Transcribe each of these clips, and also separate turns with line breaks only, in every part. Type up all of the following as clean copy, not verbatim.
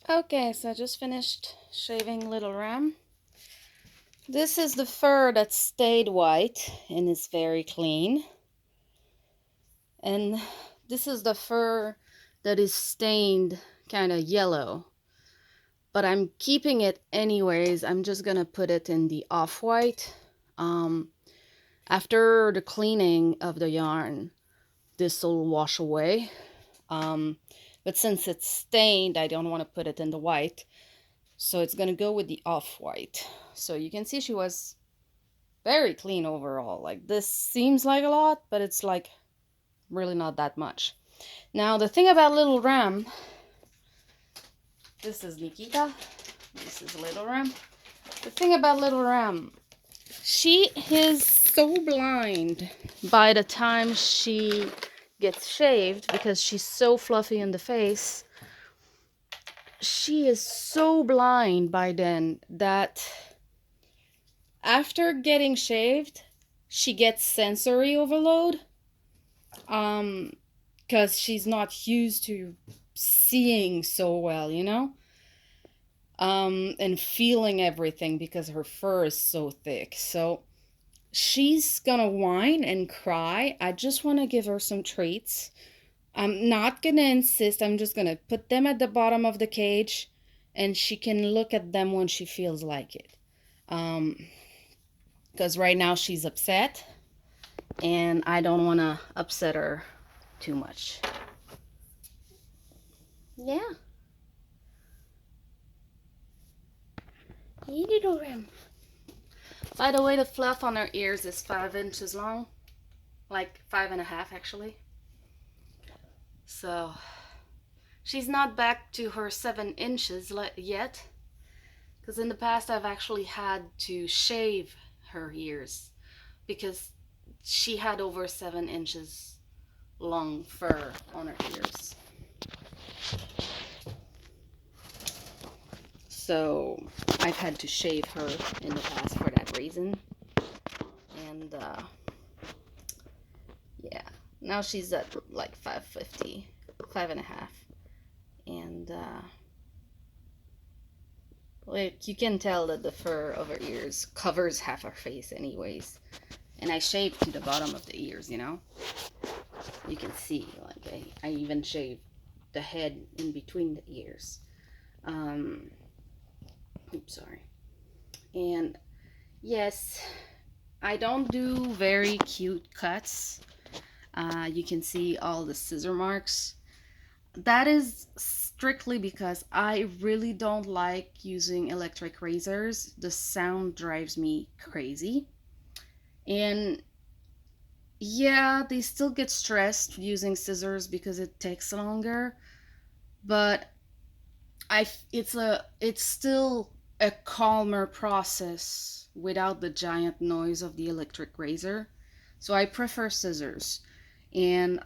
Okay, so I just finished shaving LittleRam. This is the fur that stayed white and is very clean. And this is the fur that is stained kind of yellow. But I'm keeping it anyways. I'm just gonna put it in the off-white. Um, After the cleaning of the yarn, this will wash away. But since it's stained, I don't want to put it in the white. So it's gonna go with the off-white. So you can see she was very clean overall. Like this seems like a lot, but it's like really not that much. Now the thing about LittleRam, this is Nikita, this is LittleRam. The thing about LittleRam, she is so blind by the time she gets shaved because she's so fluffy in the face. She is so blind by then that after getting shaved, she gets sensory overload. Because she's not used to seeing so well, and feeling everything because her fur is so thick. So she's gonna whine and cry. I just want to give her some treats. I'm not gonna insist. I'm just gonna put them at the bottom of the cage and she can look at them when she feels like it. Because right now she's upset and I don't want to upset her too much. Yeah. Hey, LittleRam. By the way, the fluff on her ears is 5 inches long. Like 5.5 actually. So she's not back to her 7 inches yet. Because in the past I've actually had to shave her ears. Because she had over 7 inches long fur on her ears. So I've had to shave her in the past for that reason. And yeah, now she's at like 550, 5.5. And like you can tell that the fur of her ears covers half her face anyways. And I shaved to the bottom of the ears, you can see like I even shaved the head in between the ears. Oops, sorry. And yes, I don't do very cute cuts. You can see all the scissor marks. That is strictly because I really don't like using electric razors. The sound drives me crazy. And yeah, they still get stressed using scissors because it takes longer, but it's still a calmer process without the giant noise of the electric razor. So I prefer scissors. And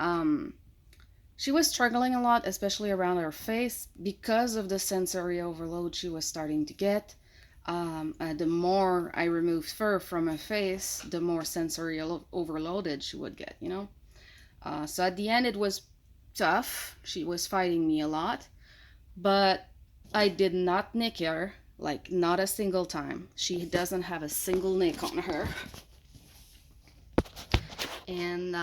she was struggling a lot, especially around her face, because of the sensory overload she was starting to get. The more I removed fur from her face, the more sensory overloaded she would get. So at the end, it was tough. She was fighting me a lot, but I did not nick her, like, not a single time. She doesn't have a single nick on her. And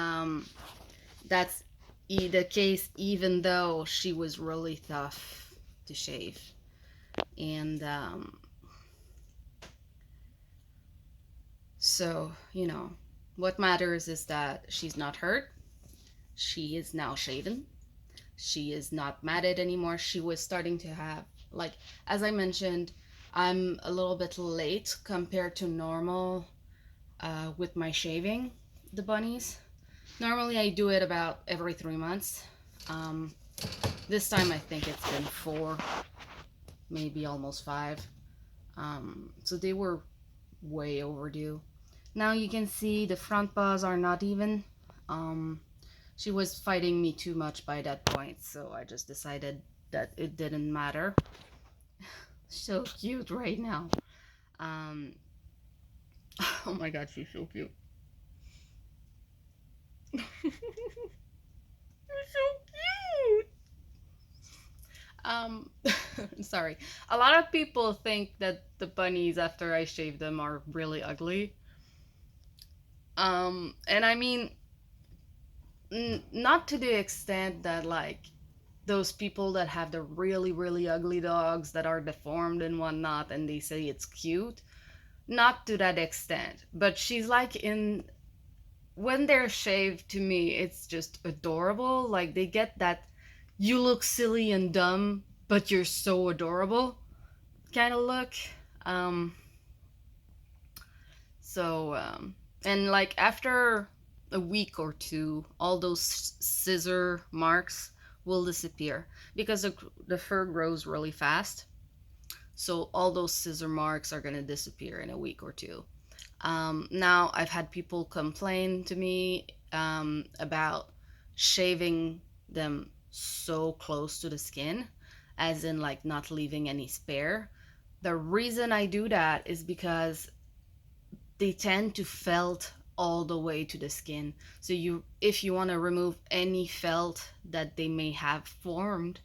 that's the case even though she was really tough to shave. And so, what matters is that she's not hurt. She is now shaven. She is not matted anymore. She was starting to have, like, as I mentioned, I'm a little bit late compared to normal with my shaving the bunnies. Normally I do it about every 3 months. This time I think it's been 4, maybe almost 5. So they were way overdue. Now you can see the front paws are not even. She was fighting me too much by that point, so I just decided that it didn't matter. So cute right now. Um, oh my god, she's so cute. You're so cute. Um, sorry. A lot of people think that the bunnies after I shave them are really ugly. And I mean, not to the extent that like those people that have the really really ugly dogs that are deformed and whatnot, and they say it's cute. Not to that extent, but she's like in when they're shaved, to me it's just adorable. Like they get that you look silly and dumb, but you're so adorable kind of look. Um, so, and like after a week or two, all those scissor marks will disappear because the fur grows really fast. So all those scissor marks are going to disappear in a week or two. Now, I've had people complain to me about shaving them so close to the skin, as in like not leaving any spare. The reason I do that is because they tend to felt all the way to the skin. So if you want to remove any felt that they may have formed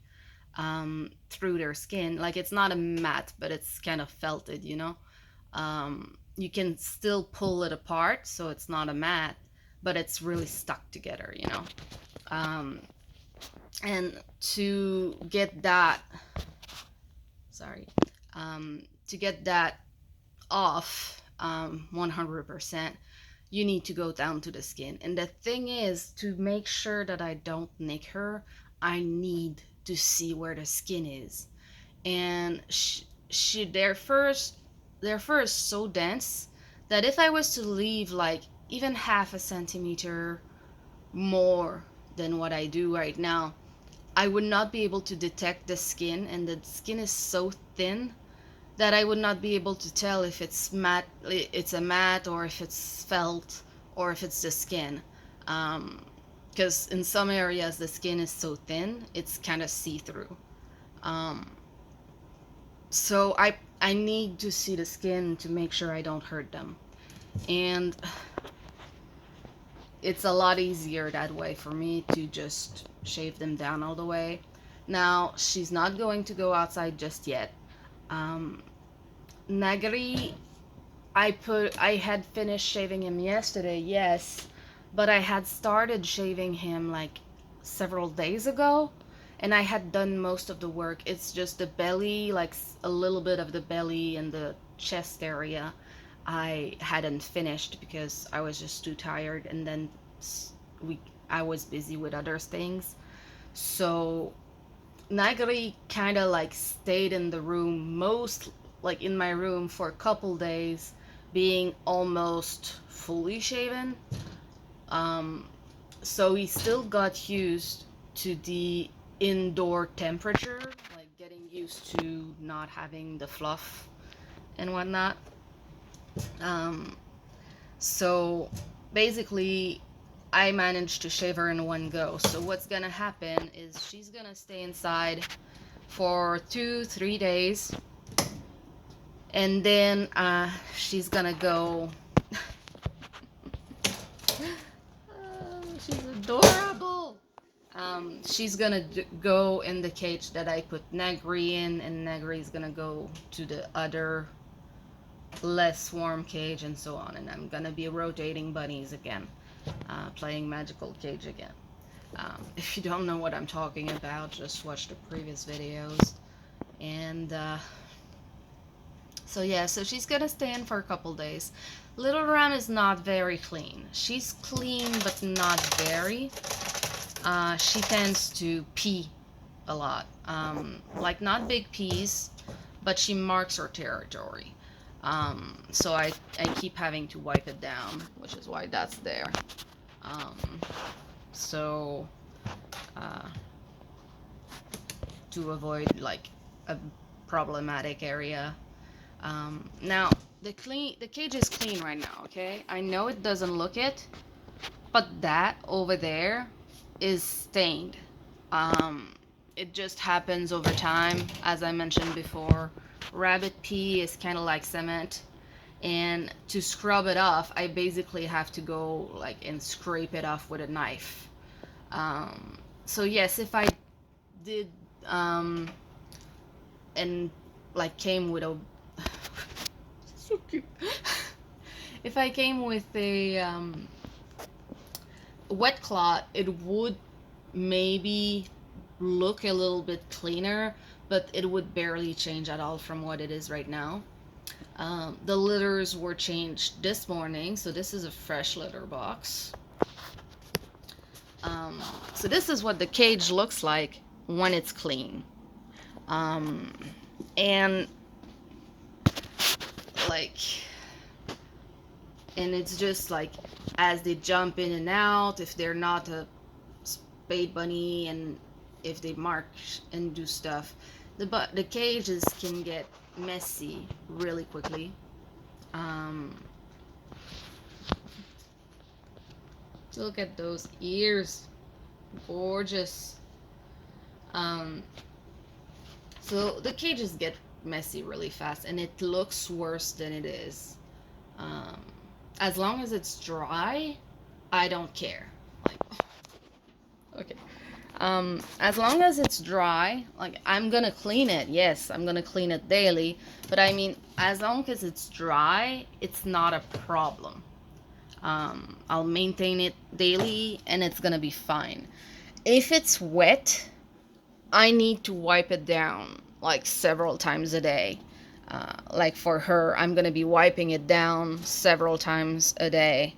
through their skin, like it's not a mat, but it's kind of felted, you can still pull it apart, so it's not a mat, but it's really stuck together. Um, and to get that, sorry, to get that off 100%, you need to go down to the skin. And the thing is, to make sure that I don't nick her, I need to see where the skin is. And their fur is so dense that if I was to leave like even half a centimeter more than what I do right now, I would not be able to detect the skin, and the skin is so thin that I would not be able to tell if it's a mat, or if it's felt, or if it's the skin. Because in some areas the skin is so thin, it's kind of see-through. Um, so I need to see the skin to make sure I don't hurt them, and it's a lot easier that way for me to just shave them down all the way. Now she's not going to go outside just yet. Um, Nagari, I had finished shaving him yesterday, yes, but I had started shaving him like several days ago, and I had done most of the work. It's just the belly, like a little bit of the belly and the chest area I hadn't finished because I was just too tired, and then we I was busy with other things. So Nagari kind of like stayed in the room, most like in my room for a couple days, being almost fully shaven. Um, so he still got used to the indoor temperature, like getting used to not having the fluff and whatnot. Um, so basically, I managed to shave her in one go. So what's gonna happen is she's gonna stay inside for 2, 3 days, and then she's gonna go. She's adorable. She's gonna go in the cage that I put Negri in, and Negri's gonna go to the other less warm cage, and so on. And I'm gonna be rotating bunnies again, playing magical cage again. If you don't know what I'm talking about, just watch the previous videos. And so yeah, so she's gonna stay in for a couple days. LittleRam is not very clean. She's clean, but not very. She tends to pee a lot. Like not big pees, but she marks her territory. So I keep having to wipe it down, which is why that's there. Um, so uh, to avoid like a problematic area. Now the cage is clean right now. Okay, I know it doesn't look it, but that over there is stained. Um, it just happens over time, as I mentioned before. Rabbit pee is kind of like cement, and to scrub it off, I basically have to go like and scrape it off with a knife. So yes, if I did um, and like came with a so cute. If I came with a wet cloth, it would maybe look a little bit cleaner, but it would barely change at all from what it is right now. The litters were changed this morning, so this is a fresh litter box. Um, so this is what the cage looks like when it's clean. Um, and like, and it's just like as they jump in and out, if they're not a spade bunny and if they march and do stuff, the cages can get messy really quickly. Um, Look at those ears, gorgeous. Um, so the cages get messy really fast, and it looks worse than it is. Um, as long as it's dry, I don't care. Like, okay. As long as it's dry, like I'm gonna clean it. Yes, I'm gonna clean it daily. But I mean, as long as it's dry, it's not a problem. I'll maintain it daily and it's gonna be fine. If it's wet, I need to wipe it down like several times a day. Like for her, I'm gonna be wiping it down several times a day.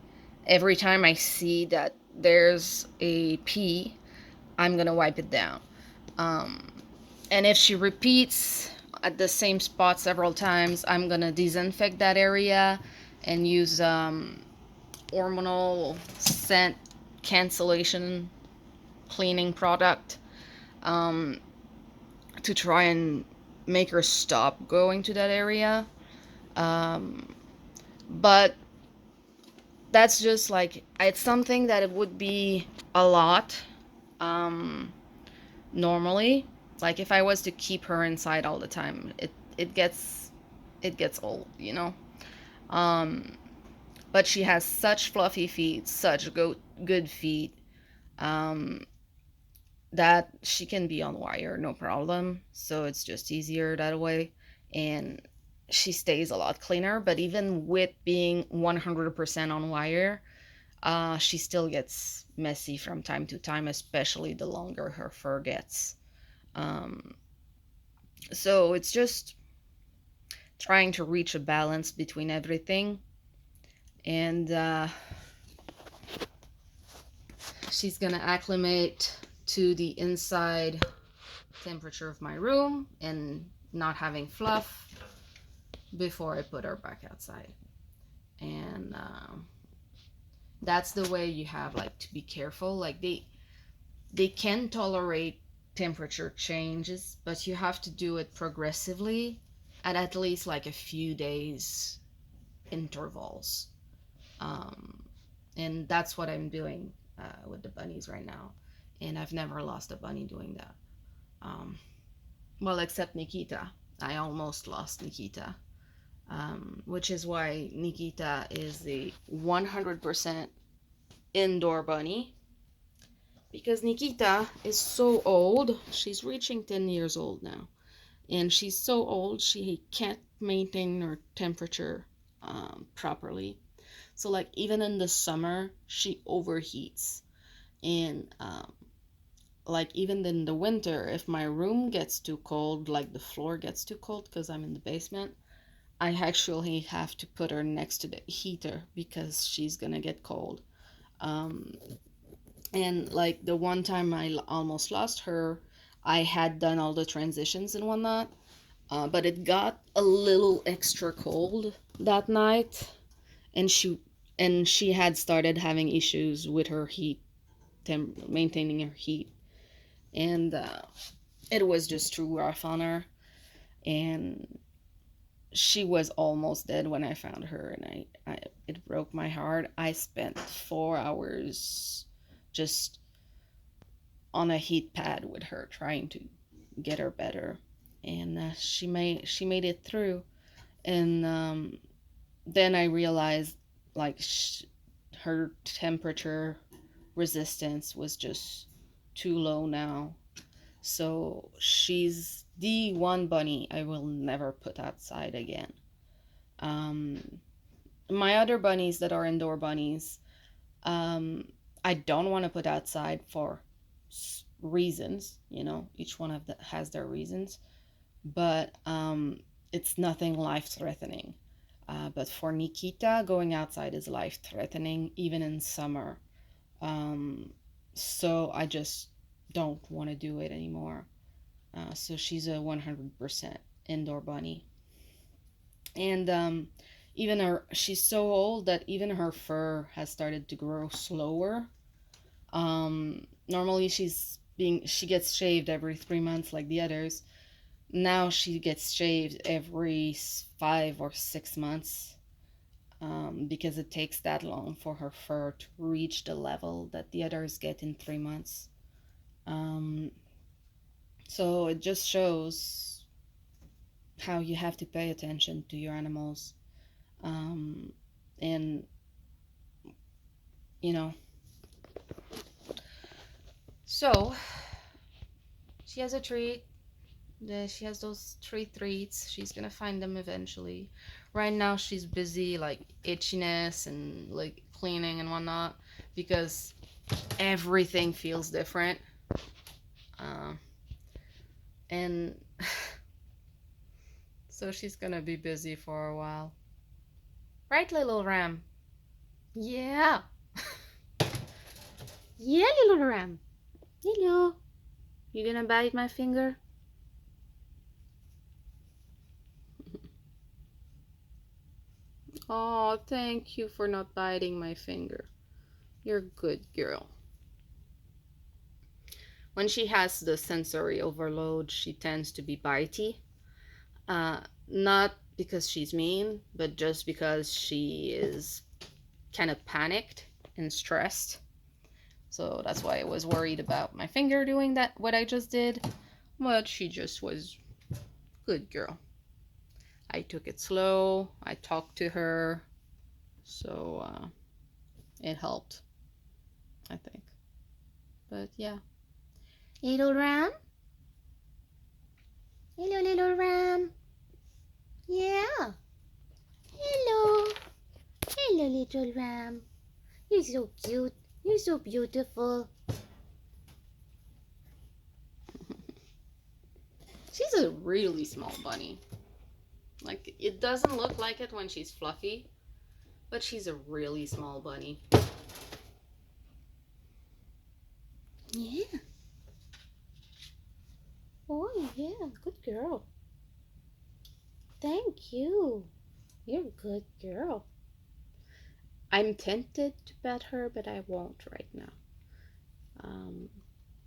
Every time I see that there's a pee, I'm gonna wipe it down. Um, and if she repeats at the same spot several times, I'm gonna disinfect that area and use hormonal scent cancellation cleaning product um, to try and make her stop going to that area. Um, but that's just like, it's something that it would be a lot um, normally. Like if I was to keep her inside all the time, it gets old, you know. Um, but she has such fluffy feet, such good feet, um, that she can be on wire, no problem. So it's just easier that way. And she stays a lot cleaner. But even with being 100% on wire, she still gets messy from time to time, especially the longer her fur gets. Um, so it's just trying to reach a balance between everything. And she's gonna acclimate to the inside temperature of my room and not having fluff before I put her back outside. And that's the way you have like to be careful. Like they can tolerate temperature changes, but you have to do it progressively at least like a few days intervals. Um, and that's what I'm doing with the bunnies right now. And I've never lost a bunny doing that. Um, well, except Nikita. I almost lost Nikita, which is why Nikita is the 100% indoor bunny. Because Nikita is so old, she's reaching 10 years old now. And she's so old, she can't maintain her temperature properly. So, like, even in the summer, she overheats. And like even in the winter, if my room gets too cold, like the floor gets too cold because I'm in the basement, I actually have to put her next to the heater because she's gonna get cold. um and like the one time I almost lost her, I had done all the transitions and whatnot, but it got a little extra cold that night, and she had started having issues with her heat, maintaining her heat, and it was just too rough on her, and she was almost dead when I found her, and it broke my heart. I spent 4 hours just on a heat pad with her trying to get her better, and she made it through. And then I realized like her temperature resistance was just too low now. So she's the one bunny I will never put outside again. Um, my other bunnies that are indoor bunnies, um, I don't want to put outside for reasons. Each one of them has their reasons, but it's nothing life threatening. But for Nikita, going outside is life threatening, even in summer. Um, so I just don't want to do it anymore. So she's a 100% indoor bunny. And even she's so old that even her fur has started to grow slower. Normally she gets shaved every 3 months like the others. Now she gets shaved every 5 or 6 months, because it takes that long for her fur to reach the level that the others get in 3 months. Um, so it just shows how you have to pay attention to your animals. Um, and, you know, so she has a treat. She has those 3 treats. She's gonna find them eventually. Right now, she's busy like itchiness and like cleaning and whatnot because everything feels different. Um, and so she's gonna be busy for a while. Right, LittleRam? Yeah. Yeah, LittleRam. Hello. You gonna bite my finger? Oh, thank you for not biting my finger. You're a good girl. When she has the sensory overload, she tends to be bitey. Not because she's mean, but just because she is kind of panicked and stressed. So that's why I was worried about my finger doing that, what I just did. But she just was good girl. I took it slow. I talked to her. So it helped, I think. But yeah. LittleRam? Hello, LittleRam. Yeah. Hello. Hello, LittleRam. You're so cute. You're so beautiful. She's a really small bunny. Like, it doesn't look like it when she's fluffy, but she's a really small bunny. Yeah. Oh, yeah. Good girl. Thank you. You're a good girl. I'm tempted to pet her, but I won't right now. Um,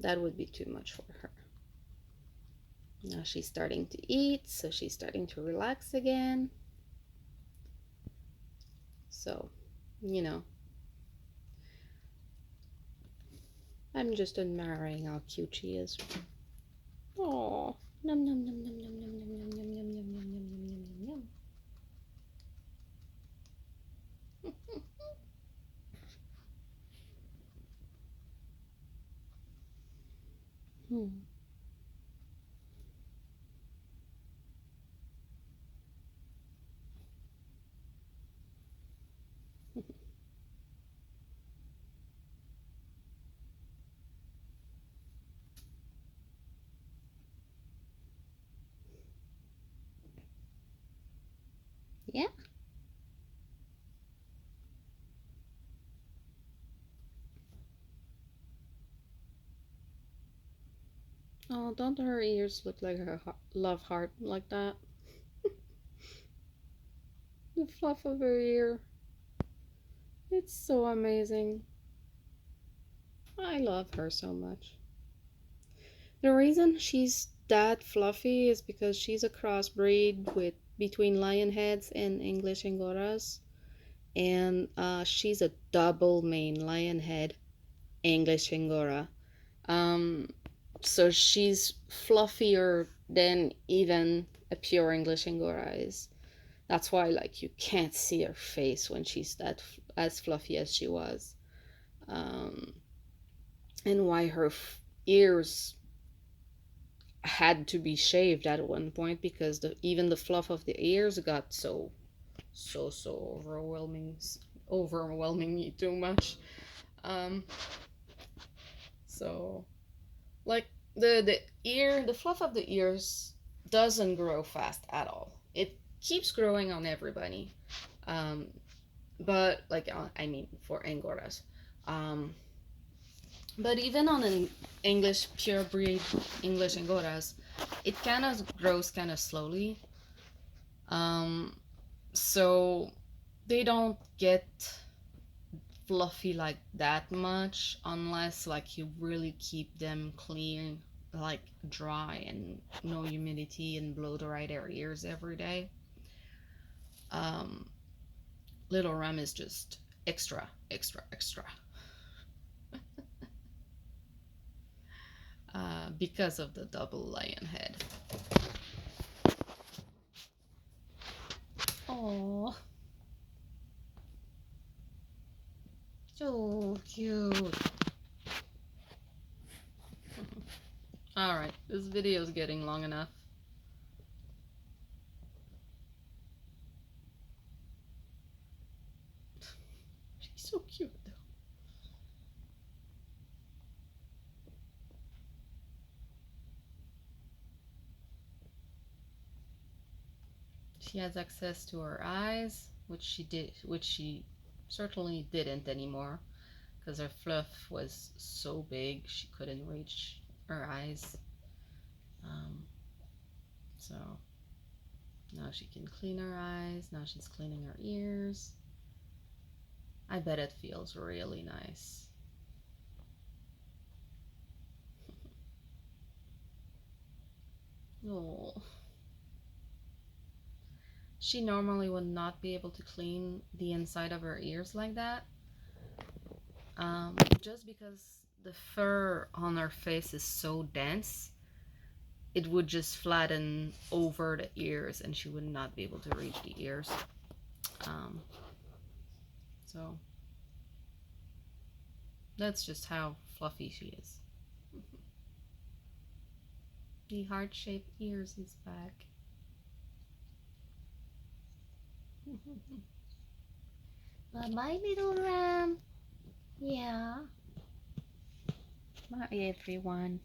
that would be too much for her. Now she's starting to eat, so she's starting to relax again. So, you know, I'm just admiring how cute she is. Oh, num num num num num num num num num num num num num num num num. Hmm. Yeah. Oh, don't her ears look like her love heart like that? The fluff of her ear. It's so amazing. I love her so much. The reason she's that fluffy is because she's a crossbreed between lionheads and English angoras, and she's a double mane lionhead English angora. Um, so she's fluffier than even a pure English angora is. That's why, like, you can't see her face when she's that as fluffy as she was, um, and why her ears had to be shaved at one point because even the fluff of the ears got so overwhelming me too much. Um, so like the fluff of the ears doesn't grow fast at all. It keeps growing on everybody. Um, but like I mean for angoras. Um, but even on an English pure breed English angoras, it kind of grows kind of slowly. Um, so they don't get fluffy like that much unless like you really keep them clean, like dry and no humidity and blow dry their ears every day. um LittleRam is just extra because of the double lion head. Oh, so cute. All right, this video is getting long enough. She's so cute though. She has access to her eyes, which she certainly didn't anymore, because her fluff was so big she couldn't reach her eyes. Um, so now she can clean her eyes. Now she's cleaning her ears. I bet it feels really nice. Oh. She normally would not be able to clean the inside of her ears like that. Just because the fur on her face is so dense, it would just flatten over the ears and she would not be able to reach the ears. Um, so that's just how fluffy she is. The heart-shaped ears is back. Bye-bye, LittleRam. Yeah. Bye, everyone.